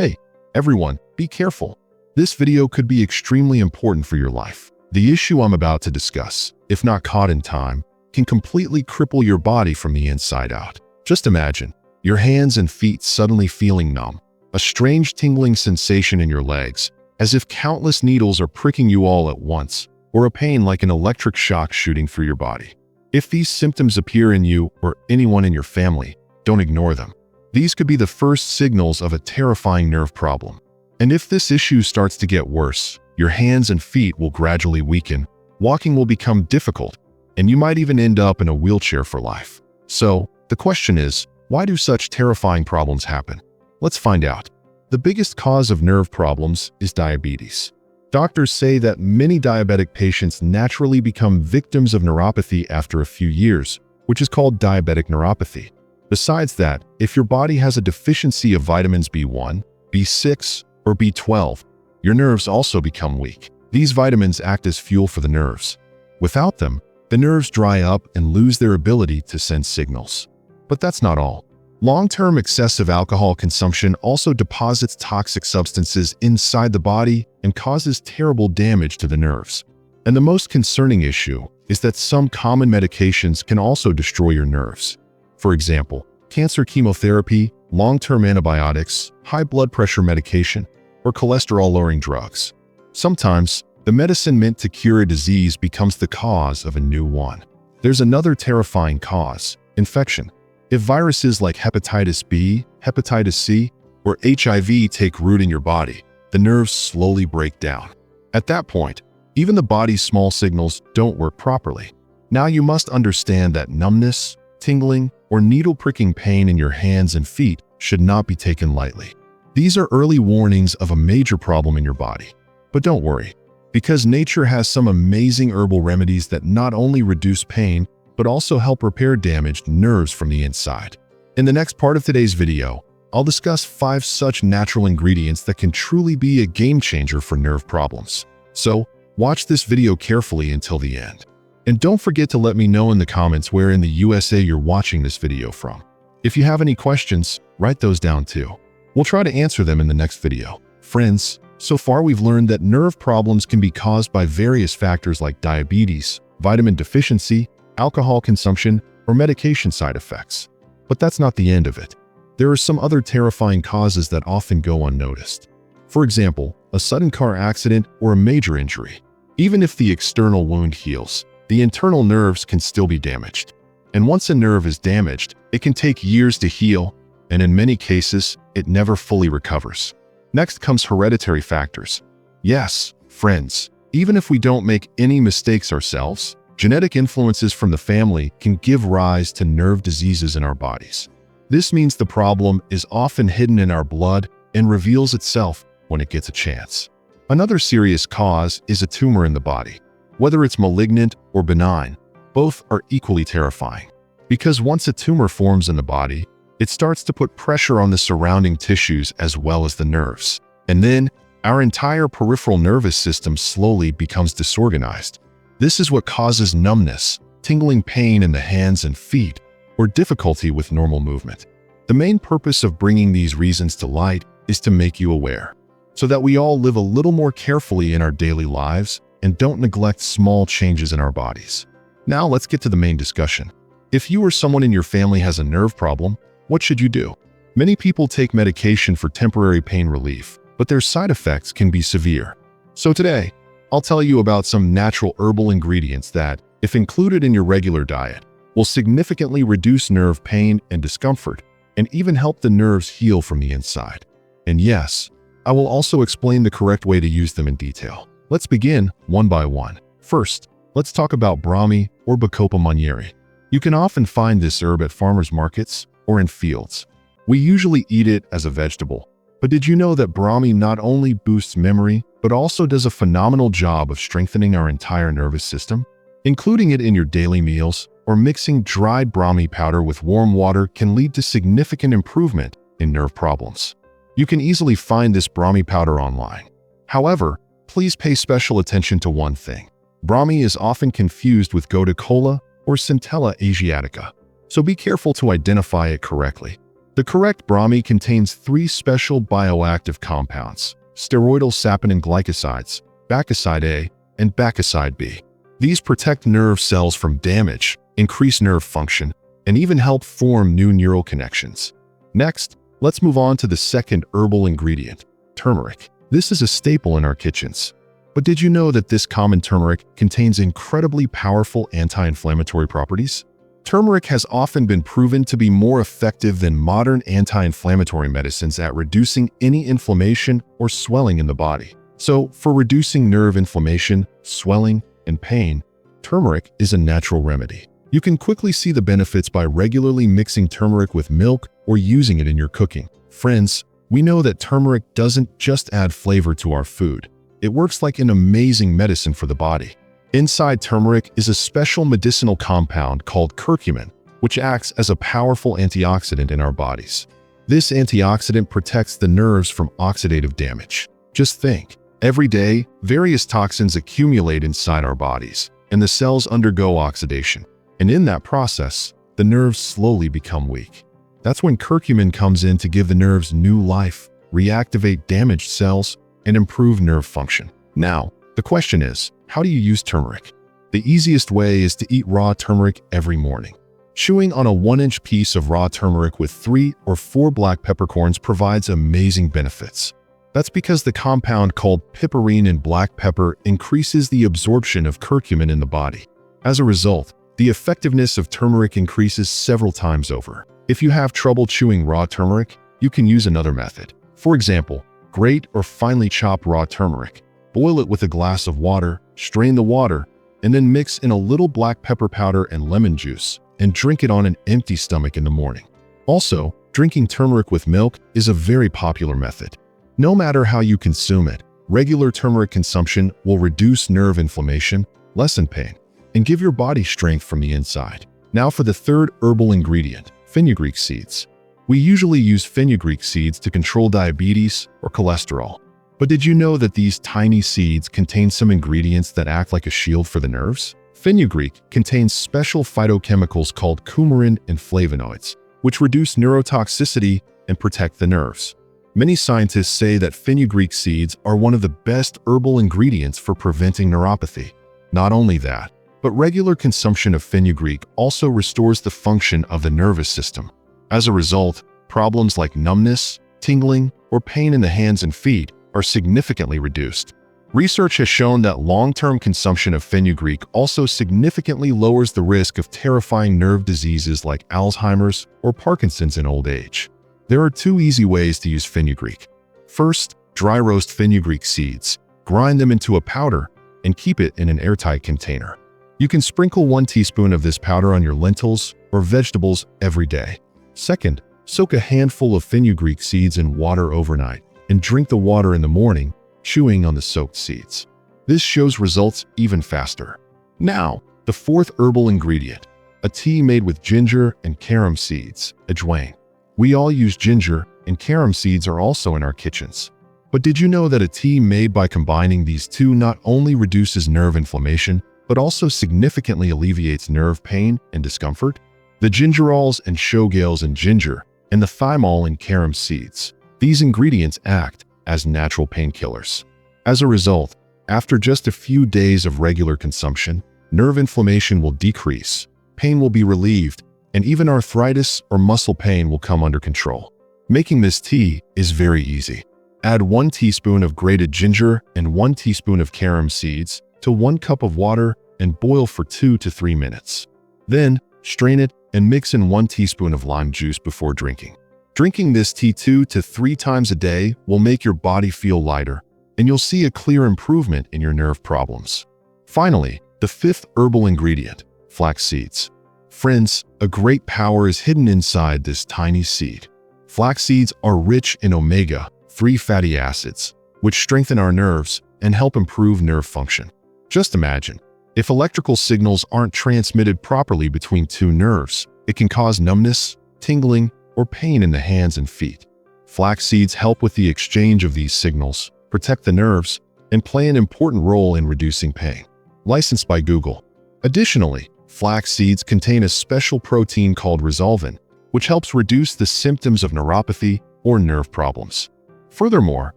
Hey, everyone, be careful. This video could be extremely important for your life. The issue I'm about to discuss, if not caught in time, can completely cripple your body from the inside out. Just imagine your hands and feet suddenly feeling numb, a strange tingling sensation in your legs, as if countless needles are pricking you all at once, or a pain like an electric shock shooting through your body. If these symptoms appear in you or anyone in your family, don't ignore them. These could be the first signals of a terrifying nerve problem. And if this issue starts to get worse, your hands and feet will gradually weaken, walking will become difficult, and you might even end up in a wheelchair for life. So, the question is, why do such terrifying problems happen? Let's find out. The biggest cause of nerve problems is diabetes. Doctors say that many diabetic patients naturally become victims of neuropathy after a few years, which is called diabetic neuropathy. Besides that, if your body has a deficiency of vitamins B1, B6, or B12, your nerves also become weak. These vitamins act as fuel for the nerves. Without them, the nerves dry up and lose their ability to send signals. But that's not all. Long-term excessive alcohol consumption also deposits toxic substances inside the body and causes terrible damage to the nerves. And the most concerning issue is that some common medications can also destroy your nerves. For example, cancer chemotherapy, long-term antibiotics, high blood pressure medication, or cholesterol-lowering drugs. Sometimes, the medicine meant to cure a disease becomes the cause of a new one. There's another terrifying cause: infection. If viruses like hepatitis B, hepatitis C, or HIV take root in your body, the nerves slowly break down. At that point, even the body's small signals don't work properly. Now you must understand that numbness, tingling, or needle-pricking pain in your hands and feet should not be taken lightly. These are early warnings of a major problem in your body. But don't worry, because nature has some amazing herbal remedies that not only reduce pain, but also help repair damaged nerves from the inside. In the next part of today's video, I'll discuss 5 such natural ingredients that can truly be a game changer for nerve problems. So, watch this video carefully until the end. And don't forget to let me know in the comments where in the USA you're watching this video from. If you have any questions, write those down too. We'll try to answer them in the next video. Friends, so far we've learned that nerve problems can be caused by various factors like diabetes, vitamin deficiency, alcohol consumption, or medication side effects. But that's not the end of it. There are some other terrifying causes that often go unnoticed. For example, a sudden car accident or a major injury. Even if the external wound heals, the internal nerves can still be damaged. And once a nerve is damaged, it can take years to heal, and in many cases, it never fully recovers. Next comes hereditary factors. Yes, friends, even if we don't make any mistakes ourselves, genetic influences from the family can give rise to nerve diseases in our bodies. This means the problem is often hidden in our blood and reveals itself when it gets a chance. Another serious cause is a tumor in the body. Whether it's malignant or benign, both are equally terrifying. Because once a tumor forms in the body, it starts to put pressure on the surrounding tissues as well as the nerves. And then, our entire peripheral nervous system slowly becomes disorganized. This is what causes numbness, tingling pain in the hands and feet, or difficulty with normal movement. The main purpose of bringing these reasons to light is to make you aware, so that we all live a little more carefully in our daily lives and don't neglect small changes in our bodies. Now let's get to the main discussion. If you or someone in your family has a nerve problem, what should you do? Many people take medication for temporary pain relief, but their side effects can be severe. So today, I'll tell you about some natural herbal ingredients that, if included in your regular diet, will significantly reduce nerve pain and discomfort, and even help the nerves heal from the inside. And yes, I will also explain the correct way to use them in detail. Let's begin one by one. First, let's talk about Brahmi or Bacopa monnieri. You can often find this herb at farmers markets or in fields. We usually eat it as a vegetable, but did you know that Brahmi not only boosts memory, but also does a phenomenal job of strengthening our entire nervous system? Including it in your daily meals or mixing dried Brahmi powder with warm water can lead to significant improvement in nerve problems. You can easily find this Brahmi powder online. However, please pay special attention to one thing. Brahmi is often confused with gotu kola or Centella asiatica, so be careful to identify it correctly. The correct Brahmi contains 3 special bioactive compounds: steroidal saponin glycosides, bacoside A, and bacoside B. These protect nerve cells from damage, increase nerve function, and even help form new neural connections. Next, let's move on to the second herbal ingredient, turmeric. This is a staple in our kitchens. But did you know that this common turmeric contains incredibly powerful anti-inflammatory properties? Turmeric has often been proven to be more effective than modern anti-inflammatory medicines at reducing any inflammation or swelling in the body. So, for reducing nerve inflammation, swelling, and pain, turmeric is a natural remedy. You can quickly see the benefits by regularly mixing turmeric with milk or using it in your cooking. Friends, we know that turmeric doesn't just add flavor to our food. It works like an amazing medicine for the body. Inside turmeric is a special medicinal compound called curcumin, which acts as a powerful antioxidant in our bodies. This antioxidant protects the nerves from oxidative damage. Just think, every day, various toxins accumulate inside our bodies, and the cells undergo oxidation. And in that process, the nerves slowly become weak. That's when curcumin comes in to give the nerves new life, reactivate damaged cells, and improve nerve function. Now, the question is, how do you use turmeric? The easiest way is to eat raw turmeric every morning. Chewing on a 1-inch piece of raw turmeric with 3 or 4 black peppercorns provides amazing benefits. That's because the compound called piperine in black pepper increases the absorption of curcumin in the body. As a result, the effectiveness of turmeric increases several times over. If you have trouble chewing raw turmeric, you can use another method. For example, grate or finely chop raw turmeric, boil it with a glass of water, strain the water, and then mix in a little black pepper powder and lemon juice, and drink it on an empty stomach in the morning. Also, drinking turmeric with milk is a very popular method. No matter how you consume it, regular turmeric consumption will reduce nerve inflammation, lessen pain, and give your body strength from the inside. Now for the third herbal ingredient, fenugreek seeds. We usually use fenugreek seeds to control diabetes or cholesterol. But did you know that these tiny seeds contain some ingredients that act like a shield for the nerves? Fenugreek contains special phytochemicals called coumarin and flavonoids, which reduce neurotoxicity and protect the nerves. Many scientists say that fenugreek seeds are one of the best herbal ingredients for preventing neuropathy. Not only that, but regular consumption of fenugreek also restores the function of the nervous system. As a result, problems like numbness, tingling, or pain in the hands and feet are significantly reduced. Research has shown that long-term consumption of fenugreek also significantly lowers the risk of terrifying nerve diseases like Alzheimer's or Parkinson's in old age. There are 2 easy ways to use fenugreek. First, dry roast fenugreek seeds. Grind them into a powder and keep it in an airtight container. You can sprinkle 1 teaspoon of this powder on your lentils or vegetables every day. Second, soak a handful of fenugreek seeds in water overnight and drink the water in the morning, chewing on the soaked seeds. This shows results even faster. Now, the fourth herbal ingredient, a tea made with ginger and carom seeds, Ajwain. We all use ginger, and carom seeds are also in our kitchens. But did you know that a tea made by combining these 2 not only reduces nerve inflammation, but also significantly alleviates nerve pain and discomfort? The gingerols and showgales in ginger, and the thymol in carom seeds. These ingredients act as natural painkillers. As a result, after just a few days of regular consumption, nerve inflammation will decrease, pain will be relieved, and even arthritis or muscle pain will come under control. Making this tea is very easy. Add 1 teaspoon of grated ginger and 1 teaspoon of carom seeds to 1 cup of water and boil for 2 to 3 minutes. Then, strain it and mix in 1 teaspoon of lime juice before drinking. Drinking this tea 2 to 3 times a day will make your body feel lighter, and you'll see a clear improvement in your nerve problems. Finally, the 5th herbal ingredient, flax seeds. Friends, a great power is hidden inside this tiny seed. Flax seeds are rich in omega-3 fatty acids, which strengthen our nerves and help improve nerve function. Just imagine, if electrical signals aren't transmitted properly between 2 nerves, it can cause numbness, tingling, or pain in the hands and feet. Flax seeds help with the exchange of these signals, protect the nerves, and play an important role in reducing pain. Licensed by Google. Additionally, flax seeds contain a special protein called resolvin, which helps reduce the symptoms of neuropathy or nerve problems. Furthermore,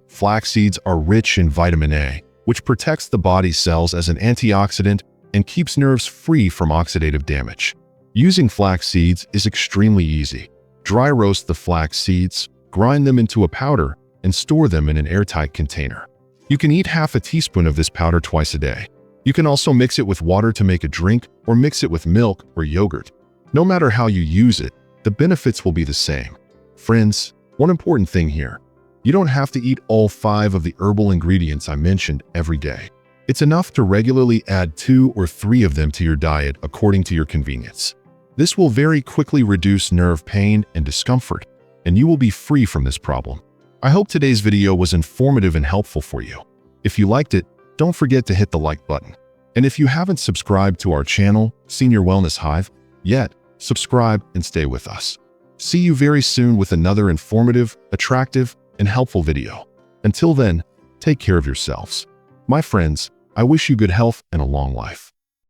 flax seeds are rich in vitamin A, which protects the body's cells as an antioxidant and keeps nerves free from oxidative damage. Using flax seeds is extremely easy. Dry roast the flax seeds, grind them into a powder, and store them in an airtight container. You can eat half a teaspoon of this powder twice a day. You can also mix it with water to make a drink or mix it with milk or yogurt. No matter how you use it, the benefits will be the same. Friends, one important thing here. You don't have to eat all 5 of the herbal ingredients I mentioned every day. It's enough to regularly add 2 or 3 of them to your diet according to your convenience. This will very quickly reduce nerve pain and discomfort, and you will be free from this problem. I hope today's video was informative and helpful for you. If you liked it, don't forget to hit the like button. And if you haven't subscribed to our channel, Senior Wellness Hive, yet, subscribe and stay with us. See you very soon with another informative, attractive, and helpful video. Until then, take care of yourselves. My friends, I wish you good health and a long life.